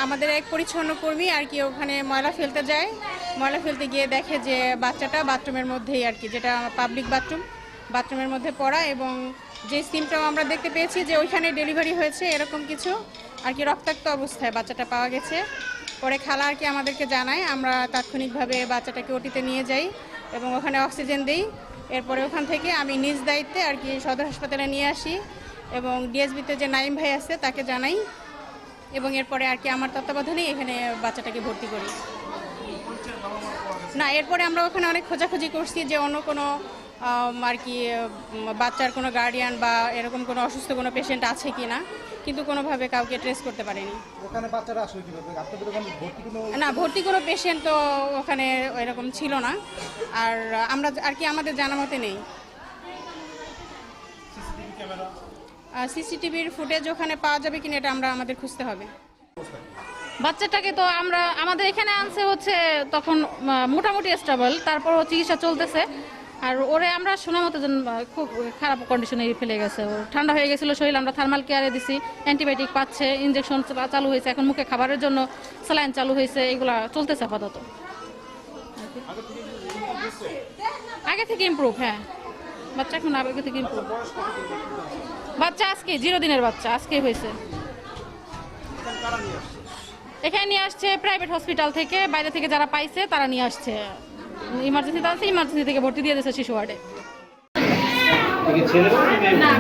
আমাদের এক পরিচ্ছন্ন কর্মী আর কি ওখানে ময়লা ফেলতে যায়, ময়লা ফেলতে গিয়ে দেখে যে বাচ্চাটা বাথরুমের মধ্যেই আর কি, যেটা পাবলিক বাথরুমের মধ্যে পড়া, এবং যে সিমটাও আমরা দেখতে পেয়েছি যে ওইখানে ডেলিভারি হয়েছে এরকম কিছু আর কি, রক্তাক্ত অবস্থায় বাচ্চাটা পাওয়া গেছে। পরে খালা আর কি আমাদেরকে জানায়, আমরা তাৎক্ষণিকভাবে বাচ্চাটাকে ওটিতে নিয়ে যাই এবং ওখানে অক্সিজেন দিই। এরপরে ওখান থেকে আমি নিজ দায়িত্বে আর কি সদর হাসপাতালে নিয়ে আসি এবং ডিএসবিতে যে নাইম ভাই আছে তাকে জানাই, এবং এরপরে আর কি আমার তত্ত্বাবধানেই এখানে বাচ্চাটাকে ভর্তি করি। না, এরপরে আমরা ওখানে অনেক খোঁজাখুঁজি করছি যে অন্য কোনো আর কি বাচ্চার কোনো গার্ডিয়ান বা এরকম কোনো অসুস্থ কোনো পেশেন্ট আছে কি না, কিন্তু কোনোভাবে কাউকে ট্রেস করতে পারিনি। ওখানে বাচ্চারা আসলে কিভাবে আপনাদের ওখানে না, ভর্তি কোনো পেশেন্ট তো ওখানে এরকম ছিল না, আর আমরা আর কি আমাদের জানা মতে নেই। সিসিটিভির ফুটেজ ওখানে পাওয়া যাবে কিনা এটা আমাদের খুঁজতে হবে। বাচ্চাটাকে তো আমাদের এখানে আনছে হচ্ছে তখন মোটামুটি স্টেবল, তারপর চিকিৎসা চলতেছে। আর ওরে আমরা শোনা মতো খুব খারাপ কন্ডিশনে ফেলে গেছে, ও ঠান্ডা হয়ে গেছিলো শরীর, আমরা থার্মাল কেয়ারে দিছি, অ্যান্টিবায়োটিক পাচ্ছে, ইনজেকশন চালু হয়েছে, এখন মুখে খাবারের জন্য স্যালাইন চালু হয়েছে, এগুলা চলতেছে আপাতত। আগে থেকে ইমপ্রুভ, হ্যাঁ বাচ্চা এখন আগে থেকে ইমপ্রুভ। বাচ্চা আজকে 0 দিনের বাচ্চা, আজকেই হয়েছে। এখানে নিয়ে আসছে প্রাইভেট হসপিটাল থেকে, বাইরে থেকে যারা পাইছে তারা নিয়ে আসছে, ইমার্জেন্সিতে আছে, ইমার্জেন্সি থেকে ভর্তি দিয়ে দিয়েছে শিশু ওয়ার্ডে। না,